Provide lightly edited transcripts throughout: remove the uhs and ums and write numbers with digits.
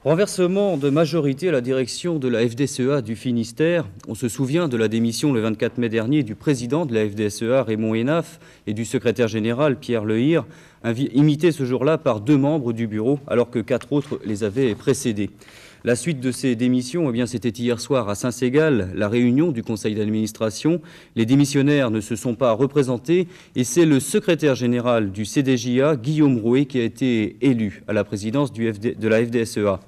Renversement de majorité à la direction de la FDSEA du Finistère. On se souvient de la démission le 24 mai dernier du président de la FDSEA, Raymond Hénaf, et du secrétaire général, Pierre Lehir, imités ce jour-là par 2 membres du bureau, alors que 4 autres les avaient précédés. La suite de ces démissions, c'était hier soir à Saint-Ségal, la réunion du conseil d'administration. Les démissionnaires ne se sont pas représentés et c'est le secrétaire général du CDJA, Guillaume Rouet, qui a été élu à la présidence de la FDSEA.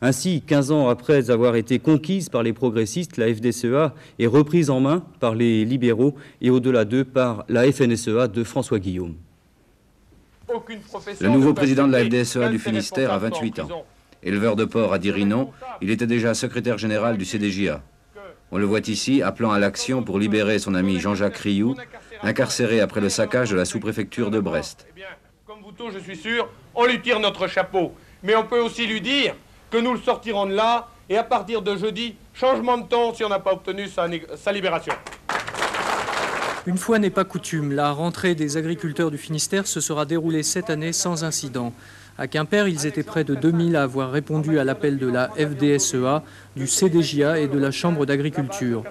Ainsi, 15 ans après avoir été conquise par les progressistes, la FDSEA est reprise en main par les libéraux et au-delà d'eux par la FNSEA de François Guillaume. Le nouveau président de la FDSEA du Finistère a 28 ans. Éleveur de porc à Dirinon, il était déjà secrétaire général du CDJA. On le voit ici appelant à l'action pour libérer son ami Jean-Jacques Rioux, incarcéré après le saccage de la sous-préfecture de Brest. Eh bien, comme vous tous, je suis sûr, on lui tire notre chapeau. Mais on peut aussi lui dire que nous le sortirons de là et à partir de jeudi, changement de ton si on n'a pas obtenu sa libération. Une fois n'est pas coutume, la rentrée des agriculteurs du Finistère se sera déroulée cette année sans incident. À Quimper, ils étaient près de 2000 à avoir répondu à l'appel de la FDSEA, du CDJA et de la Chambre d'agriculture.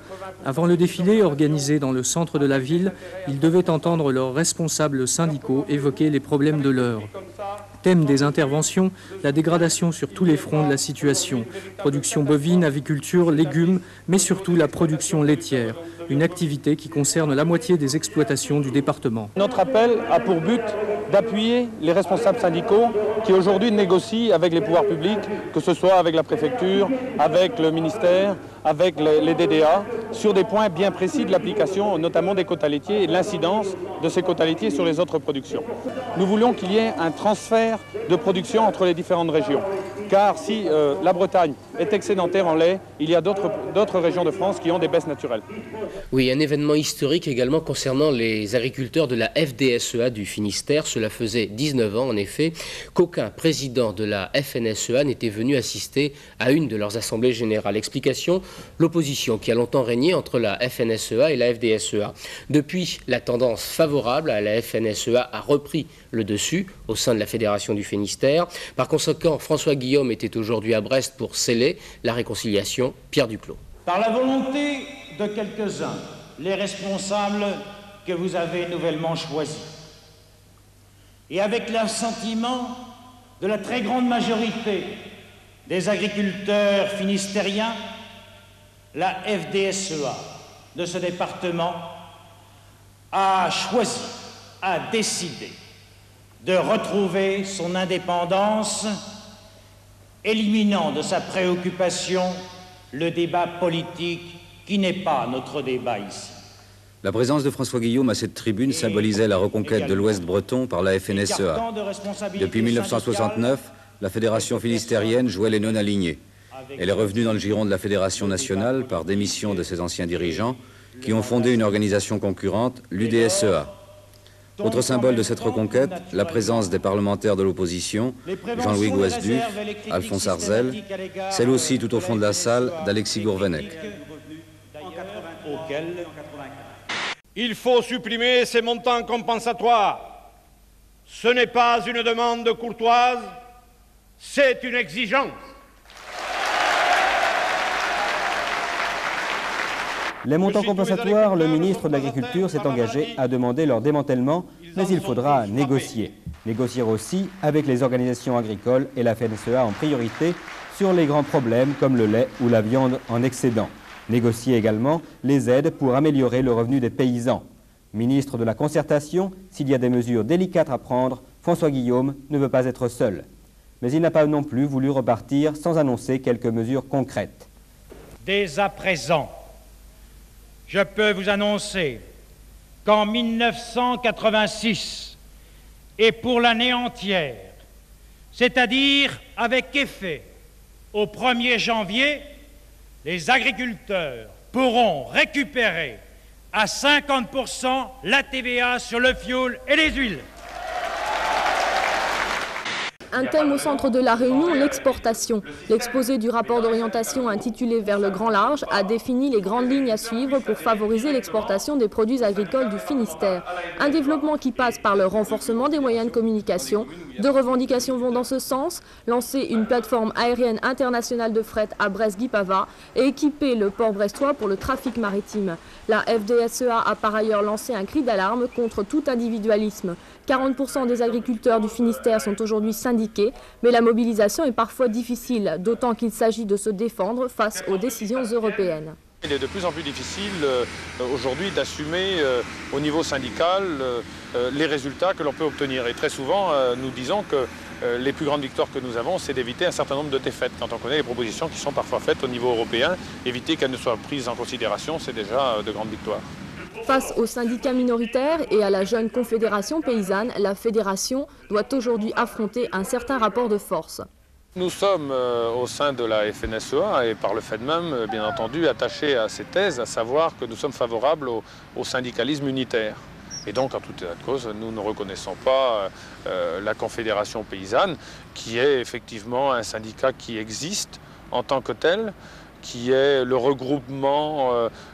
Avant le défilé organisé dans le centre de la ville, ils devaient entendre leurs responsables syndicaux évoquer les problèmes de l'heure. Thème des interventions, la dégradation sur tous les fronts de la situation. Production bovine, aviculture, légumes, mais surtout la production laitière. Une activité qui concerne la moitié des exploitations du département. Notre appel a pour but d'appuyer les responsables syndicaux qui aujourd'hui négocient avec les pouvoirs publics, que ce soit avec la préfecture, avec le ministère, avec les DDA, sur des points bien précis de l'application, notamment des quotas laitiers et de l'incidence de ces quotas laitiers sur les autres productions. Nous voulons qu'il y ait un transfert de production entre les différentes régions. Car si la Bretagne est excédentaire en lait, il y a d'autres régions de France qui ont des baisses naturelles. Oui, un événement historique également concernant les agriculteurs de la FDSEA du Finistère. Cela faisait 19 ans, en effet, qu'aucun président de la FNSEA n'était venu assister à une de leurs assemblées générales. Explication, l'opposition qui a longtemps régné entre la FNSEA et la FDSEA. Depuis, la tendance favorable à la FNSEA a repris le dessus au sein de la Fédération du Finistère. Par conséquent, François Guillaume était aujourd'hui à Brest pour sceller la réconciliation. Pierre Duclos. Par la volonté de quelques-uns, les responsables que vous avez nouvellement choisis, et avec l'assentiment de la très grande majorité des agriculteurs finistériens, la FDSEA de ce département a choisi, a décidé de retrouver son indépendance, éliminant de sa préoccupation le débat politique qui n'est pas notre débat ici. La présence de François Guillaume à cette tribune symbolisait la reconquête de l'Ouest breton par la FNSEA. Depuis 1969, la Fédération finistérienne jouait les non-alignés. Elle est revenue dans le giron de la Fédération nationale par démission de ses anciens dirigeants qui ont fondé une organisation concurrente, l'UDSEA. Autre symbole de cette reconquête, la présence des parlementaires de l'opposition, Jean-Louis Gouesduf, Alphonse Arzel, celle aussi tout au fond de la salle d'Alexis Gourvenec. Il faut supprimer ces montants compensatoires. Ce n'est pas une demande courtoise, c'est une exigence. Les montants compensatoires, le ministre de l'Agriculture s'est engagé à demander leur démantèlement, mais il faudra négocier. Négocier aussi avec les organisations agricoles et la FNSEA en priorité sur les grands problèmes comme le lait ou la viande en excédent. Négocier également les aides pour améliorer le revenu des paysans. Ministre de la Concertation, s'il y a des mesures délicates à prendre, François Guillaume ne veut pas être seul. Mais il n'a pas non plus voulu repartir sans annoncer quelques mesures concrètes. Dès à présent, je peux vous annoncer qu'en 1986 et pour l'année entière, c'est-à-dire avec effet au 1er janvier, les agriculteurs pourront récupérer à 50% la TVA sur le fioul et les huiles. Un thème au centre de la réunion, l'exportation. L'exposé du rapport d'orientation intitulé « Vers le grand large » a défini les grandes lignes à suivre pour favoriser l'exportation des produits agricoles du Finistère. Un développement qui passe par le renforcement des moyens de communication. Deux revendications vont dans ce sens, lancer une plateforme aérienne internationale de fret à Brest-Guipava et équiper le port brestois pour le trafic maritime. La FDSEA a par ailleurs lancé un cri d'alarme contre tout individualisme. 40% des agriculteurs du Finistère sont aujourd'hui syndiqués, mais la mobilisation est parfois difficile, d'autant qu'il s'agit de se défendre face aux décisions européennes. Il est de plus en plus difficile aujourd'hui d'assumer au niveau syndical les résultats que l'on peut obtenir. Et très souvent, nous disons que les plus grandes victoires que nous avons, c'est d'éviter un certain nombre de défaites. Quand on connaît les propositions qui sont parfois faites au niveau européen, éviter qu'elles ne soient prises en considération, c'est déjà de grandes victoires. Face aux syndicats minoritaires et à la jeune confédération paysanne, la fédération doit aujourd'hui affronter un certain rapport de force. Nous sommes au sein de la FNSEA et par le fait même, bien entendu, attachés à ces thèses, à savoir que nous sommes favorables au syndicalisme unitaire. Et donc, en tout état de cause, nous ne reconnaissons pas la Confédération paysanne, qui est effectivement un syndicat qui existe en tant que tel, qui est le regroupement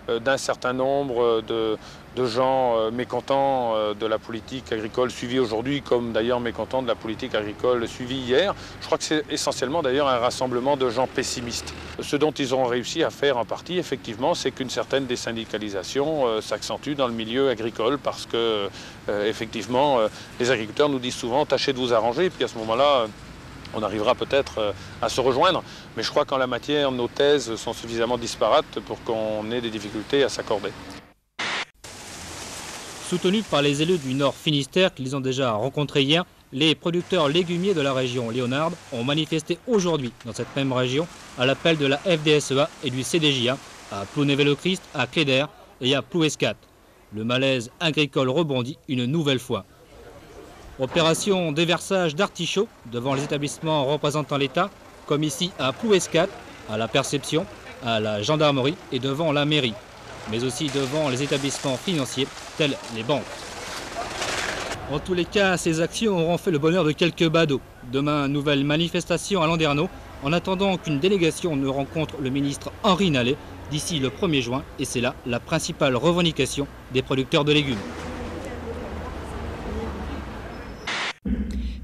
d'un certain nombre de gens mécontents de la politique agricole suivie aujourd'hui, comme d'ailleurs mécontents de la politique agricole suivie hier. Je crois que c'est essentiellement d'ailleurs un rassemblement de gens pessimistes. Ce dont ils ont réussi à faire en partie, effectivement, c'est qu'une certaine désyndicalisation s'accentue dans le milieu agricole parce que, effectivement, les agriculteurs nous disent souvent « tâchez de vous arranger », puis à ce moment-là, on arrivera peut-être à se rejoindre, mais je crois qu'en la matière, nos thèses sont suffisamment disparates pour qu'on ait des difficultés à s'accorder. Soutenus par les élus du Nord Finistère qu'ils ont déjà rencontrés hier, les producteurs légumiers de la région Léonarde ont manifesté aujourd'hui dans cette même région à l'appel de la FDSEA et du CDJA à Plounével-le-Christ, à Cléder et à Plouescat. Le malaise agricole rebondit une nouvelle fois. Opération déversage d'artichauts devant les établissements représentant l'État, comme ici à Plouescat, à la Perception, à la gendarmerie et devant la mairie, mais aussi devant les établissements financiers tels les banques. En tous les cas, ces actions auront fait le bonheur de quelques badauds. Demain, nouvelle manifestation à Landerneau, en attendant qu'une délégation ne rencontre le ministre Henri Nallet d'ici le 1er juin, et c'est là la principale revendication des producteurs de légumes.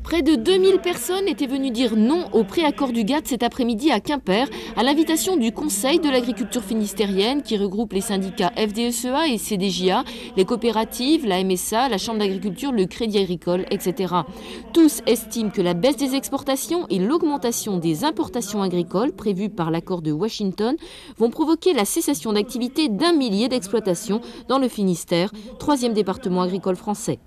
Près de 2000 personnes étaient venues dire non au préaccord du GATT cet après-midi à Quimper, à l'invitation du Conseil de l'agriculture finistérienne qui regroupe les syndicats FDSEA et CDJA, les coopératives, la MSA, la Chambre d'agriculture, le Crédit agricole, etc. Tous estiment que la baisse des exportations et l'augmentation des importations agricoles prévues par l'accord de Washington vont provoquer la cessation d'activité d'1 millier d'exploitations dans le Finistère, 3e département agricole français.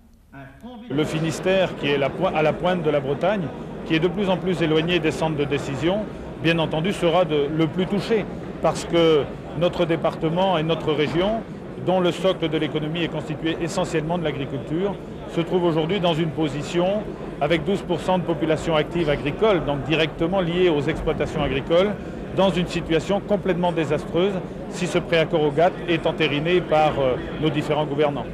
Le Finistère, qui est à la pointe de la Bretagne, qui est de plus en plus éloigné des centres de décision, bien entendu sera le plus touché, parce que notre département et notre région, dont le socle de l'économie est constitué essentiellement de l'agriculture, se trouve aujourd'hui dans une position avec 12% de population active agricole, donc directement liée aux exploitations agricoles, dans une situation complètement désastreuse si ce préaccord au GATT est entériné par nos différents gouvernants.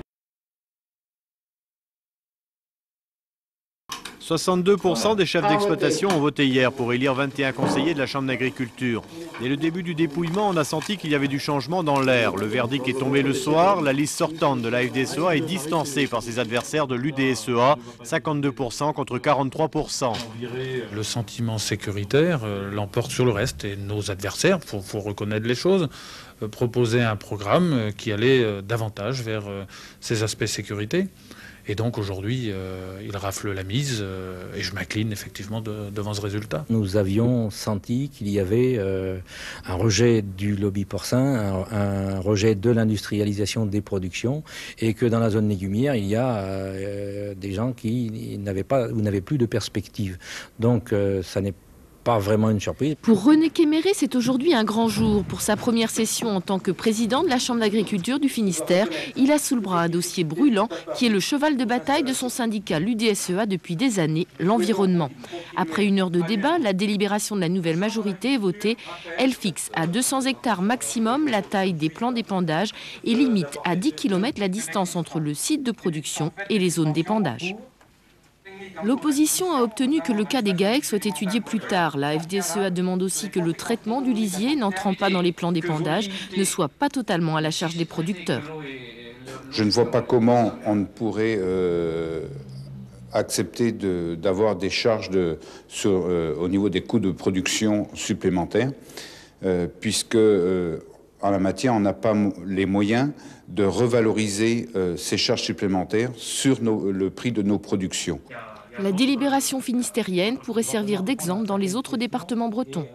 62% des chefs d'exploitation ont voté hier pour élire 21 conseillers de la Chambre d'agriculture. Dès le début du dépouillement, on a senti qu'il y avait du changement dans l'air. Le verdict est tombé le soir. La liste sortante de la FDSEA est distancée par ses adversaires de l'UDSEA, 52% contre 43%. Le sentiment sécuritaire l'emporte sur le reste et nos adversaires, il faut reconnaître les choses, proposaient un programme qui allait davantage vers ces aspects sécurité. Et donc aujourd'hui, il rafle la mise et je m'incline effectivement devant ce résultat. Nous avions senti qu'il y avait un rejet du lobby porcin, un rejet de l'industrialisation des productions et que dans la zone légumière, il y a des gens qui n'avaient plus de perspective. Donc ça n'est pas vraiment une surprise. Pour René Kéméré, c'est aujourd'hui un grand jour. Pour sa première session en tant que président de la Chambre d'agriculture du Finistère, il a sous le bras un dossier brûlant qui est le cheval de bataille de son syndicat, l'UDSEA, depuis des années, l'environnement. Après 1 heure de débat, la délibération de la nouvelle majorité est votée. Elle fixe à 200 hectares maximum la taille des plants d'épandage et limite à 10 km la distance entre le site de production et les zones d'épandage. L'opposition a obtenu que le cas des GAEC soit étudié plus tard. La FDSEA demande aussi que le traitement du lisier, n'entrant pas dans les plans d'épandage, ne soit pas totalement à la charge des producteurs. Je ne vois pas comment on ne pourrait accepter d'avoir des charges au niveau des coûts de production supplémentaires, puisque en la matière, on n'a pas les moyens de revaloriser ces charges supplémentaires sur le prix de nos productions. La délibération finistérienne pourrait servir d'exemple dans les autres départements bretons.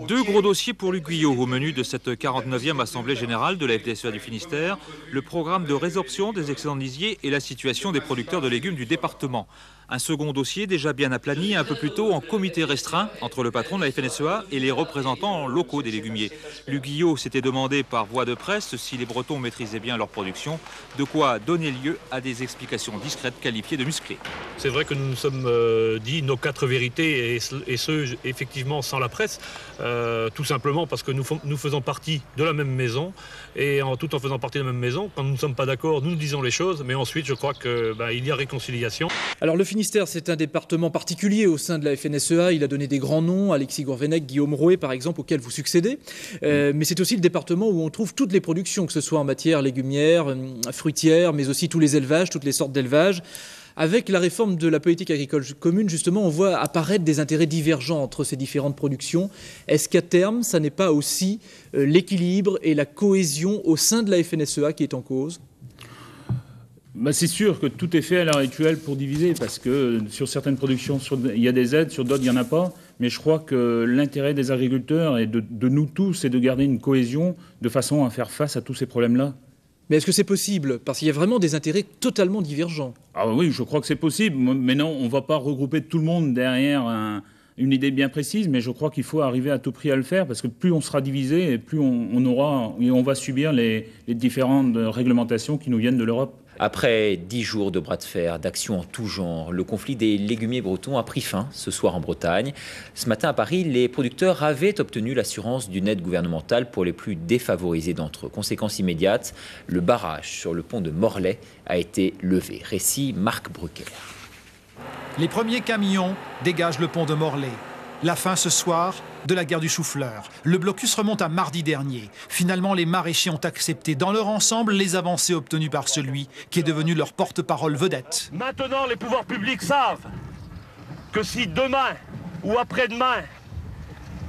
Deux gros dossiers pour Luc Guyot au menu de cette 49e Assemblée Générale de la FDSEA du Finistère, le programme de résorption des excédents de lisier et la situation des producteurs de légumes du département. Un second dossier déjà bien aplani un peu plus tôt en comité restreint entre le patron de la FNSEA et les représentants locaux des légumiers. Luc Guyot s'était demandé par voie de presse si les Bretons maîtrisaient bien leur production, de quoi donner lieu à des explications discrètes qualifiées de musclées. C'est vrai que nous nous sommes dit nos 4 vérités et ce, effectivement, sans la presse, tout simplement parce que nous faisons partie de la même maison et tout en faisant partie de la même maison, quand nous ne sommes pas d'accord, nous disons les choses, mais ensuite je crois qu'il y a réconciliation. Alors le Finistère, c'est un département particulier au sein de la FNSEA. Il a donné des grands noms, Alexis Gourvenec, Guillaume Rouet par exemple, auxquels vous succédez. Mais c'est aussi le département où on trouve toutes les productions, que ce soit en matière légumière, fruitière, mais aussi tous les élevages, toutes les sortes d'élevages. Avec la réforme de la politique agricole commune, justement, on voit apparaître des intérêts divergents entre ces différentes productions. Est-ce qu'à terme, ça n'est pas aussi l'équilibre et la cohésion au sein de la FNSEA qui est en cause ? C'est sûr que tout est fait à l'heure actuelle pour diviser, parce que sur certaines productions, il y a des aides, sur d'autres, il n'y en a pas. Mais je crois que l'intérêt des agriculteurs et de nous tous, c'est de garder une cohésion de façon à faire face à tous ces problèmes-là. Mais est-ce que c'est possible? Parce qu'il y a vraiment des intérêts totalement divergents. Ah oui, je crois que c'est possible. Mais non, on ne va pas regrouper tout le monde derrière une idée bien précise, mais je crois qu'il faut arriver à tout prix à le faire, parce que plus on sera divisé, et plus on va subir les différentes réglementations qui nous viennent de l'Europe. Après 10 jours de bras de fer, d'actions en tout genre, le conflit des légumiers bretons a pris fin ce soir en Bretagne. Ce matin à Paris, les producteurs avaient obtenu l'assurance d'une aide gouvernementale pour les plus défavorisés d'entre eux. Conséquence immédiate, le barrage sur le pont de Morlaix a été levé. Récit Marc Brucker. Les premiers camions dégagent le pont de Morlaix. La fin ce soir de la guerre du chou-fleur. Le blocus remonte à mardi dernier. Finalement, les maraîchers ont accepté dans leur ensemble les avancées obtenues par celui qui est devenu leur porte-parole vedette. Maintenant, les pouvoirs publics savent que si demain ou après-demain,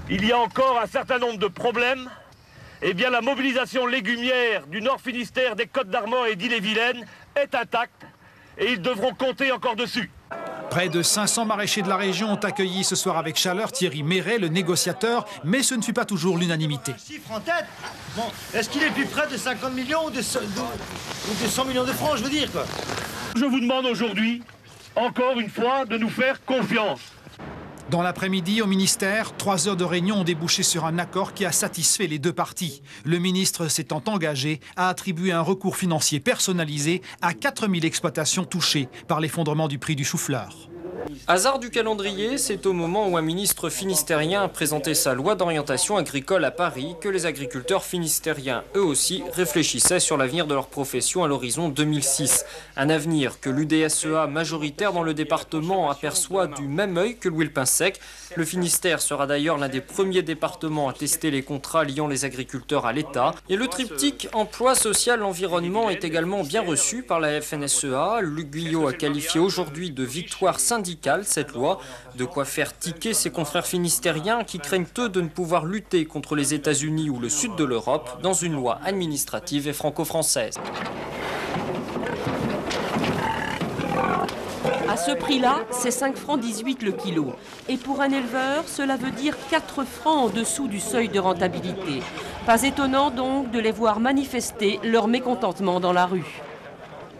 il y a encore un certain nombre de problèmes, eh bien la mobilisation légumière du Nord Finistère, des Côtes-d'Armor et d'Ille-et-Vilaine est intacte et ils devront compter encore dessus. Près de 500 maraîchers de la région ont accueilli ce soir avec chaleur Thierry Méret, le négociateur, mais ce ne fut pas toujours l'unanimité. Chiffre en tête, bon, est-ce qu'il est plus près de 50 millions ou de 100 millions de francs, je veux dire, quoi? Je vous demande aujourd'hui, encore une fois, de nous faire confiance. Dans l'après-midi, au ministère, 3 heures de réunion ont débouché sur un accord qui a satisfait les deux parties. Le ministre s'étant engagé à attribuer un recours financier personnalisé à 4000 exploitations touchées par l'effondrement du prix du chou-fleur. Hasard du calendrier, c'est au moment où un ministre finistérien a présenté sa loi d'orientation agricole à Paris que les agriculteurs finistériens, eux aussi, réfléchissaient sur l'avenir de leur profession à l'horizon 2006. Un avenir que l'UDSEA majoritaire dans le département aperçoit du même œil que Louis le Pinsec. Le Finistère sera d'ailleurs l'un des premiers départements à tester les contrats liant les agriculteurs à l'État. Et le triptyque emploi, social, environnement est également bien reçu par la FNSEA. Luc Guyot a qualifié aujourd'hui de victoire syndicale cette loi, de quoi faire tiquer ses confrères finistériens qui craignent eux de ne pouvoir lutter contre les États-Unis ou le sud de l'Europe dans une loi administrative et franco-française. À ce prix-là, c'est 5 francs 18 le kilo. Et pour un éleveur, cela veut dire 4 francs en dessous du seuil de rentabilité. Pas étonnant donc de les voir manifester leur mécontentement dans la rue.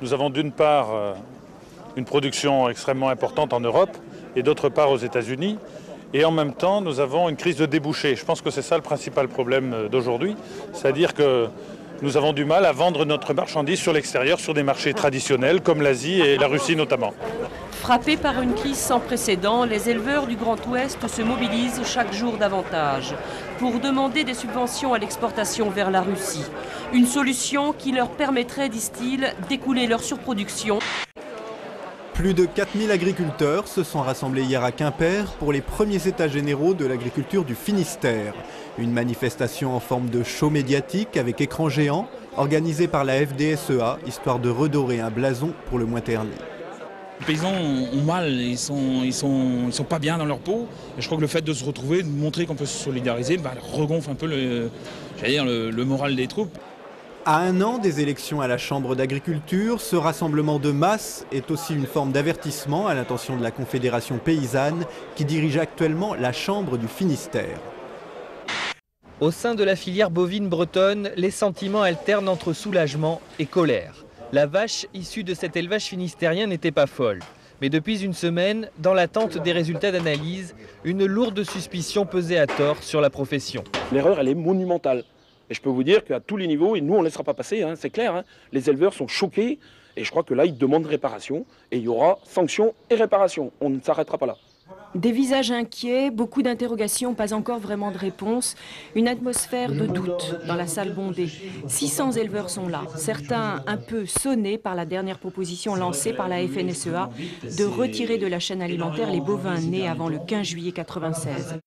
Nous avons d'une part une production extrêmement importante en Europe et d'autre part aux États-Unis. Et en même temps, nous avons une crise de débouchés. Je pense que c'est ça le principal problème d'aujourd'hui. C'est-à-dire que nous avons du mal à vendre notre marchandise sur l'extérieur, sur des marchés traditionnels comme l'Asie et la Russie notamment. Frappés par une crise sans précédent, les éleveurs du Grand Ouest se mobilisent chaque jour davantage pour demander des subventions à l'exportation vers la Russie. Une solution qui leur permettrait, disent-ils, d'écouler leur surproduction Plus de 4000 agriculteurs se sont rassemblés hier à Quimper pour les premiers états généraux de l'agriculture du Finistère. Une manifestation en forme de show médiatique avec écran géant, organisée par la FDSEA, histoire de redorer un blason pour le moins terni. Les paysans ont mal, ils sont pas bien dans leur peau. Et je crois que le fait de se retrouver, de montrer qu'on peut se solidariser, regonfle un peu le moral des troupes. À un an des élections à la Chambre d'agriculture, ce rassemblement de masse est aussi une forme d'avertissement à l'intention de la Confédération paysanne qui dirige actuellement la Chambre du Finistère. Au sein de la filière bovine bretonne, les sentiments alternent entre soulagement et colère. La vache issue de cet élevage finistérien n'était pas folle. Mais depuis une semaine, dans l'attente des résultats d'analyse, une lourde suspicion pesait à tort sur la profession. L'erreur, elle est monumentale. Et je peux vous dire qu'à tous les niveaux, et nous on ne laissera pas passer, c'est clair, les éleveurs sont choqués et je crois que là ils demandent réparation et il y aura sanction et réparation. On ne s'arrêtera pas là. Des visages inquiets, beaucoup d'interrogations, pas encore vraiment de réponse. Une atmosphère de doute dans la salle bondée. 600 éleveurs sont là, certains un peu sonnés par la dernière proposition lancée par la FNSEA de retirer de la chaîne alimentaire les bovins nés avant le 15 juillet 1996.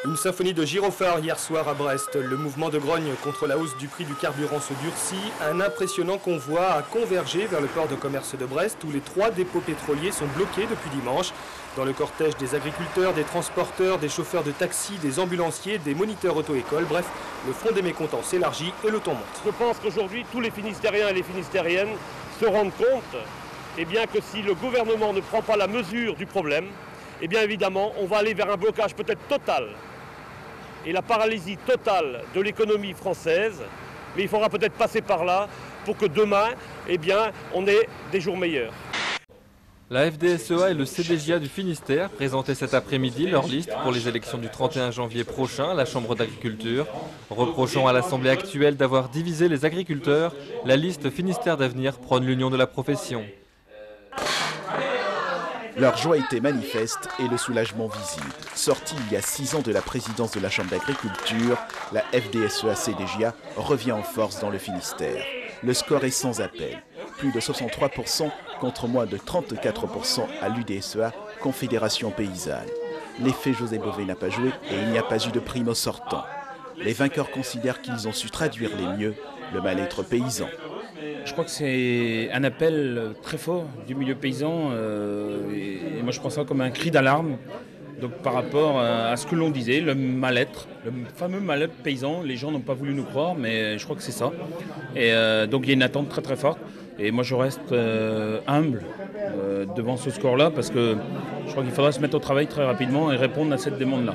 Une symphonie de gyrophares hier soir à Brest. Le mouvement de grogne contre la hausse du prix du carburant se durcit. Un impressionnant convoi a convergé vers le port de commerce de Brest où les 3 dépôts pétroliers sont bloqués depuis dimanche. Dans le cortège des agriculteurs, des transporteurs, des chauffeurs de taxi, des ambulanciers, des moniteurs auto-école, bref, le front des mécontents s'élargit et le ton monte. Je pense qu'aujourd'hui, tous les Finistériens et les Finistériennes se rendent compte que si le gouvernement ne prend pas la mesure du problème, bien évidemment, on va aller vers un blocage peut-être total et la paralysie totale de l'économie française. Mais il faudra peut-être passer par là pour que demain, on ait des jours meilleurs. La FDSEA et le CDJA du Finistère présentaient cet après-midi leur liste pour les élections du 31 janvier prochain à la Chambre d'agriculture. Reprochant à l'Assemblée actuelle d'avoir divisé les agriculteurs, la liste Finistère d'avenir prône l'union de la profession. Leur joie était manifeste et le soulagement visible. Sortie il y a 6 ans de la présidence de la Chambre d'agriculture, la FDSEA-CDJA revient en force dans le Finistère. Le score est sans appel. Plus de 63% contre moins de 34% à l'UDSEA, Confédération paysanne. L'effet José Bové n'a pas joué et il n'y a pas eu de primo sortant. Les vainqueurs considèrent qu'ils ont su traduire les mieux le mal-être paysan. Je crois que c'est un appel très fort du milieu paysan et moi je prends ça comme un cri d'alarme. Donc par rapport à ce que l'on disait, le mal-être, le fameux mal-être paysan, les gens n'ont pas voulu nous croire, mais je crois que c'est ça. Et donc il y a une attente très très forte. Et moi je reste humble devant ce score-là parce que je crois qu'il faudra se mettre au travail très rapidement et répondre à cette demande-là.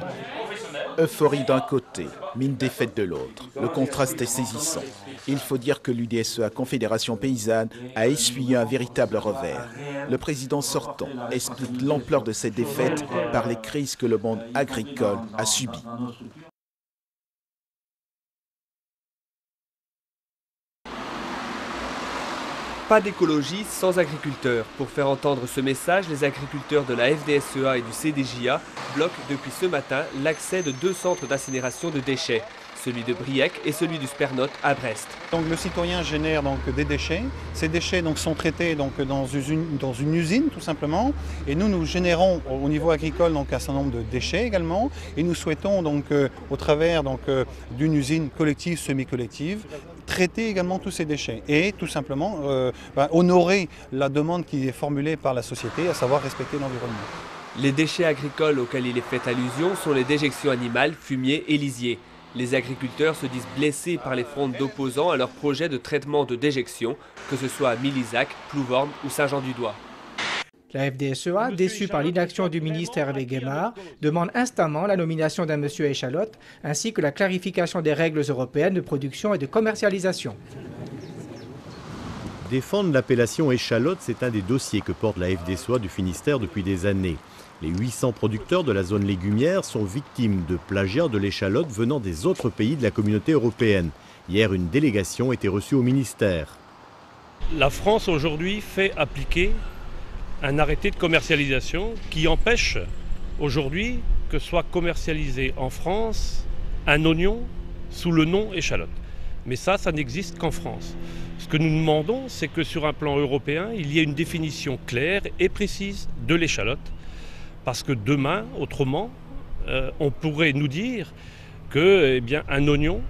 Euphorie d'un côté, mine défaite de l'autre. Le contraste est saisissant. Il faut dire que l'UDSEA Confédération paysanne a essuyé un véritable revers. Le président sortant explique l'ampleur de cette défaite par les crises que le monde agricole a subies. Pas d'écologie sans agriculteurs. Pour faire entendre ce message, les agriculteurs de la FDSEA et du CDJA bloquent depuis ce matin l'accès de 2 centres d'incinération de déchets, celui de Briec et celui du Spernote à Brest. Donc le citoyen génère des déchets. Ces déchets sont traités dans une usine tout simplement. Et nous générons au niveau agricole un certain nombre de déchets également. Et nous souhaitons au travers d'une usine collective, semi-collective, traiter également tous ces déchets et tout simplement honorer la demande qui est formulée par la société, à savoir respecter l'environnement. Les déchets agricoles auxquels il est fait allusion sont les déjections animales, fumier et lisier. Les agriculteurs se disent blessés par les frondes d'opposants à leur projet de traitement de déjection, que ce soit à Milizac, Plouvorne ou Saint-Jean-du-Doigt. La FDSEA, déçue par l'inaction du ministre Hervé Guémard, demande instamment la nomination d'un monsieur Échalote, ainsi que la clarification des règles européennes de production et de commercialisation. Défendre l'appellation échalote, c'est un des dossiers que porte la FDSEA du Finistère depuis des années. Les 800 producteurs de la zone légumière sont victimes de plagiat de l'échalote venant des autres pays de la communauté européenne. Hier, une délégation était reçue au ministère. La France aujourd'hui fait appliquer un arrêté de commercialisation qui empêche aujourd'hui que soit commercialisé en France un oignon sous le nom échalote. Mais ça n'existe qu'en France. Ce que nous demandons, c'est que sur un plan européen, il y ait une définition claire et précise de l'échalote. Parce que demain, autrement, on pourrait nous dire que, un oignon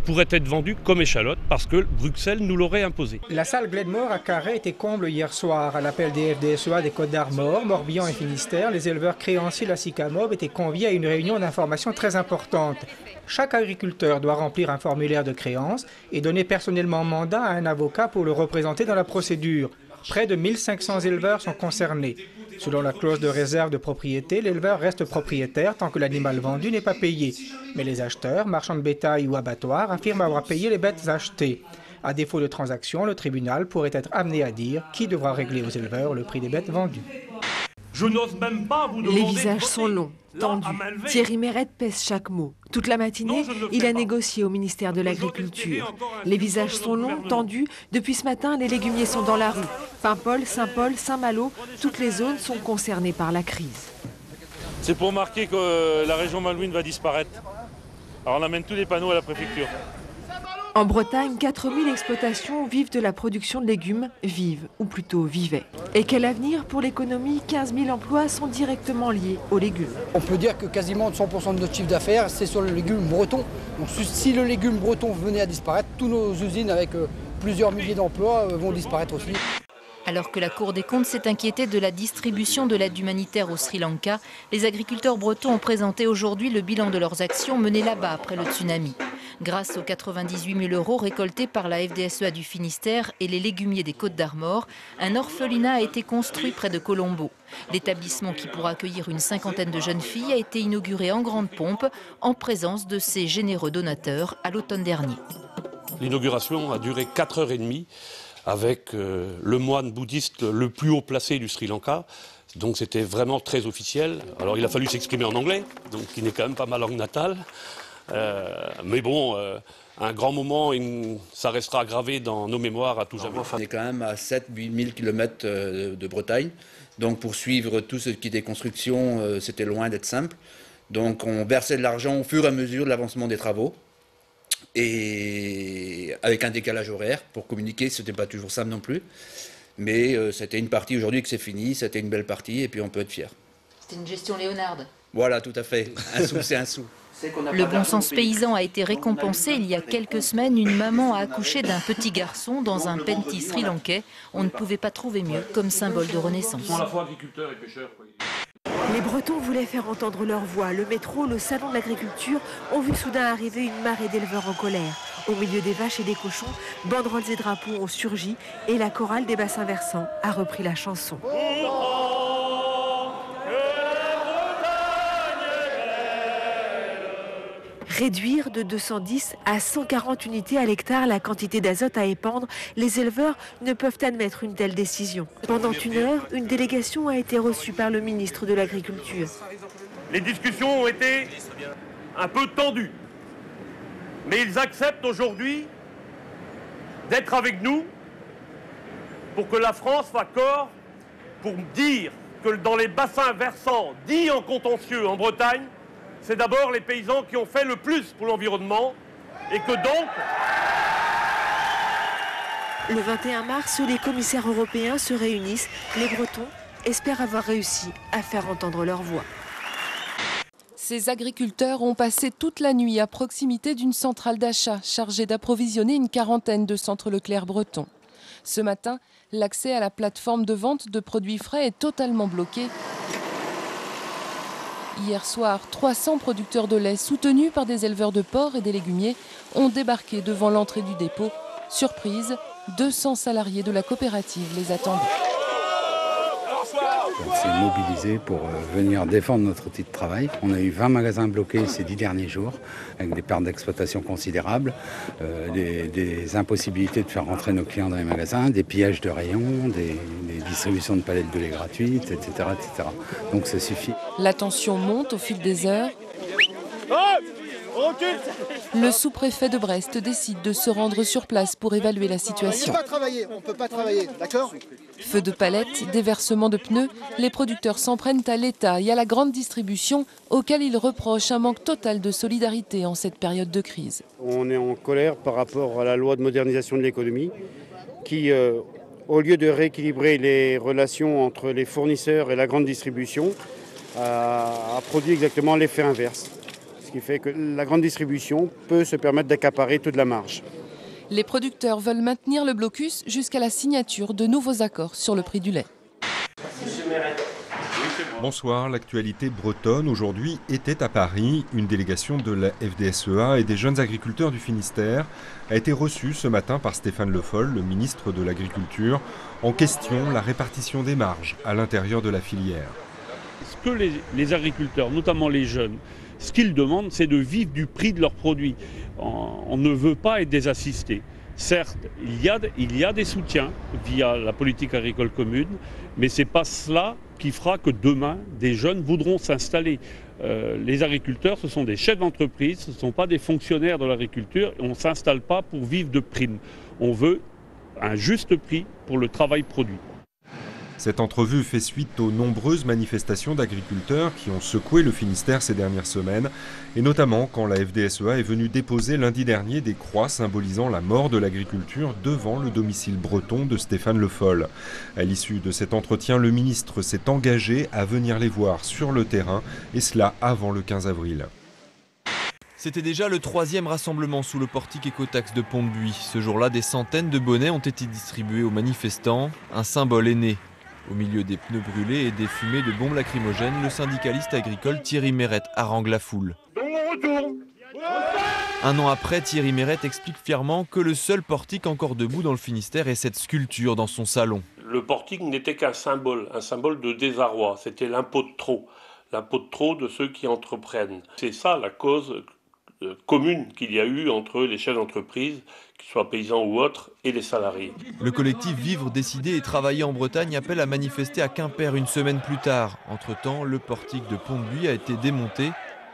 pourrait être vendu comme échalote parce que Bruxelles nous l'aurait imposé. La salle Gledmore à Carhaix était comble hier soir. À l'appel des FDSEA des Côtes-d'Armor, Morbihan et Finistère, les éleveurs créanciers de la Sicamob étaient conviés à une réunion d'information très importante. Chaque agriculteur doit remplir un formulaire de créance et donner personnellement mandat à un avocat pour le représenter dans la procédure. Près de 1500 éleveurs sont concernés. Selon la clause de réserve de propriété, l'éleveur reste propriétaire tant que l'animal vendu n'est pas payé. Mais les acheteurs, marchands de bétail ou abattoirs affirment avoir payé les bêtes achetées. À défaut de transaction, le tribunal pourrait être amené à dire qui devra régler aux éleveurs le prix des bêtes vendues. Je n'ose même pas vous demander. Les visages sont longs, tendus. Thierry Mérette pèse chaque mot. Toute la matinée, il a négocié au ministère de l'Agriculture. Les visages sont longs, tendus. Depuis ce matin, les légumiers sont dans la rue. Paimpol, Saint-Paul, Saint-Malo, toutes les zones sont concernées par la crise. C'est pour marquer que la région malouine va disparaître. Alors on amène tous les panneaux à la préfecture. En Bretagne, 4000 exploitations vivent de la production de légumes, vivent, ou plutôt vivaient. Et quel avenir pour l'économie? 15 000 emplois sont directement liés aux légumes. On peut dire que quasiment 100% de notre chiffre d'affaires, c'est sur le légume breton. Donc si le légume breton venait à disparaître, toutes nos usines avec plusieurs milliers d'emplois vont disparaître aussi. Alors que la Cour des comptes s'est inquiétée de la distribution de l'aide humanitaire au Sri Lanka, les agriculteurs bretons ont présenté aujourd'hui le bilan de leurs actions menées là-bas après le tsunami. Grâce aux 98 000 € récoltés par la FDSEA du Finistère et les légumiers des Côtes-d'Armor, un orphelinat a été construit près de Colombo. L'établissement qui pourra accueillir une cinquantaine de jeunes filles a été inauguré en grande pompe en présence de ses généreux donateurs à l'automne dernier. L'inauguration a duré 4h30 avec le moine bouddhiste le plus haut placé du Sri Lanka. Donc c'était vraiment très officiel. Alors il a fallu s'exprimer en anglais, donc qui n'est quand même pas ma langue natale. Mais bon, un grand moment, ça restera gravé dans nos mémoires à tout jamais. On est quand même à 7-8 000 km de Bretagne. Donc pour suivre tout ce qui était construction, c'était loin d'être simple. Donc on versait de l'argent au fur et à mesure de l'avancement des travaux. Et avec un décalage horaire pour communiquer, ce n'était pas toujours simple non plus. Mais c'était une partie aujourd'hui que c'est fini, c'était une belle partie et puis on peut être fier. C'était une gestion Léonard. Voilà, tout à fait. Un sou, c'est un sou. Le bon sens paysan a été récompensé. Il y a quelques semaines, une maman a accouché d'un petit garçon dans un penty sri-lankais. On ne pouvait pas trouver mieux comme symbole de renaissance. Ils sont à la fois agriculteurs et pêcheurs. Les Bretons voulaient faire entendre leur voix. Le métro, le salon de l'agriculture ont vu soudain arriver une marée d'éleveurs en colère. Au milieu des vaches et des cochons, banderoles et drapeaux ont surgi et la chorale des bassins versants a repris la chanson. Réduire de 210 à 140 unités à l'hectare la quantité d'azote à épandre, les éleveurs ne peuvent admettre une telle décision. Pendant une heure, une délégation a été reçue par le ministre de l'Agriculture. Les discussions ont été un peu tendues, mais ils acceptent aujourd'hui d'être avec nous pour que la France fasse corps pour dire que dans les bassins versants dits en contentieux en Bretagne, c'est d'abord les paysans qui ont fait le plus pour l'environnement et que donc... Le 21 mars, les commissaires européens se réunissent. Les Bretons espèrent avoir réussi à faire entendre leur voix. Ces agriculteurs ont passé toute la nuit à proximité d'une centrale d'achat chargée d'approvisionner une quarantaine de centres Leclerc bretons. Ce matin, l'accès à la plateforme de vente de produits frais est totalement bloqué. Hier soir, 300 producteurs de lait soutenus par des éleveurs de porcs et des légumiers ont débarqué devant l'entrée du dépôt. Surprise, 200 salariés de la coopérative les attendaient. On s'est mobilisé pour venir défendre notre outil de travail. On a eu 20 magasins bloqués ces 10 derniers jours, avec des pertes d'exploitation considérables, des impossibilités de faire rentrer nos clients dans les magasins, des pillages de rayons, des distributions de palettes de lait gratuites, etc., etc. Donc ça suffit. La tension monte au fil des heures. Le sous-préfet de Brest décide de se rendre sur place pour évaluer la situation. On ne peut pas travailler, d'accord ? Feux de palettes, déversement de pneus, les producteurs s'en prennent à l'État et à la grande distribution, auquel ils reprochent un manque total de solidarité en cette période de crise. On est en colère par rapport à la loi de modernisation de l'économie qui, au lieu de rééquilibrer les relations entre les fournisseurs et la grande distribution, a produit exactement l'effet inverse. Ce qui fait que la grande distribution peut se permettre d'accaparer toute la marge. Les producteurs veulent maintenir le blocus jusqu'à la signature de nouveaux accords sur le prix du lait. Bonsoir, l'actualité bretonne aujourd'hui était à Paris. Une délégation de la FDSEA et des jeunes agriculteurs du Finistère a été reçue ce matin par Stéphane Le Foll, le ministre de l'Agriculture, en question la répartition des marges à l'intérieur de la filière. Ce que les agriculteurs, notamment les jeunes, ce qu'ils demandent, c'est de vivre du prix de leurs produits. On ne veut pas être des assistés. Certes, il y a des soutiens via la politique agricole commune, mais ce n'est pas cela qui fera que demain, des jeunes voudront s'installer. Les agriculteurs, ce sont des chefs d'entreprise, ce ne sont pas des fonctionnaires de l'agriculture. On ne s'installe pas pour vivre de primes. On veut un juste prix pour le travail produit. Cette entrevue fait suite aux nombreuses manifestations d'agriculteurs qui ont secoué le Finistère ces dernières semaines, et notamment quand la FDSEA est venue déposer lundi dernier des croix symbolisant la mort de l'agriculture devant le domicile breton de Stéphane Le Foll. À l'issue de cet entretien, le ministre s'est engagé à venir les voir sur le terrain, et cela avant le 15 avril. C'était déjà le 3e rassemblement sous le portique écotaxe de Pont-de-Buis. Ce jour-là, des centaines de bonnets ont été distribués aux manifestants. Un symbole est né. Au milieu des pneus brûlés et des fumées de bombes lacrymogènes, le syndicaliste agricole Thierry Meret harangue la foule. Un an après, Thierry Meret explique fièrement que le seul portique encore debout dans le Finistère est cette sculpture dans son salon. Le portique n'était qu'un symbole de désarroi. C'était l'impôt de trop de ceux qui entreprennent. C'est ça la cause commune qu'il y a eu entre les chefs d'entreprise, qu'ils soient paysans ou autres, et les salariés. Le collectif Vivre, Décider et Travailler en Bretagne appelle à manifester à Quimper une semaine plus tard. Entre-temps, le portique de Pont-de-Buis a été démonté.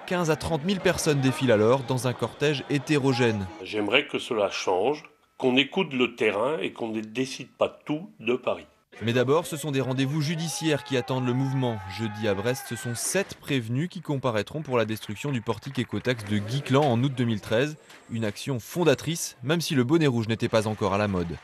15 à 30 000 personnes défilent alors dans un cortège hétérogène. J'aimerais que cela change, qu'on écoute le terrain et qu'on ne décide pas tout de Paris. Mais d'abord, ce sont des rendez-vous judiciaires qui attendent le mouvement. Jeudi à Brest, ce sont 7 prévenus qui comparaîtront pour la destruction du portique écotaxe de Guiclan en août 2013. Une action fondatrice, même si le bonnet rouge n'était pas encore à la mode.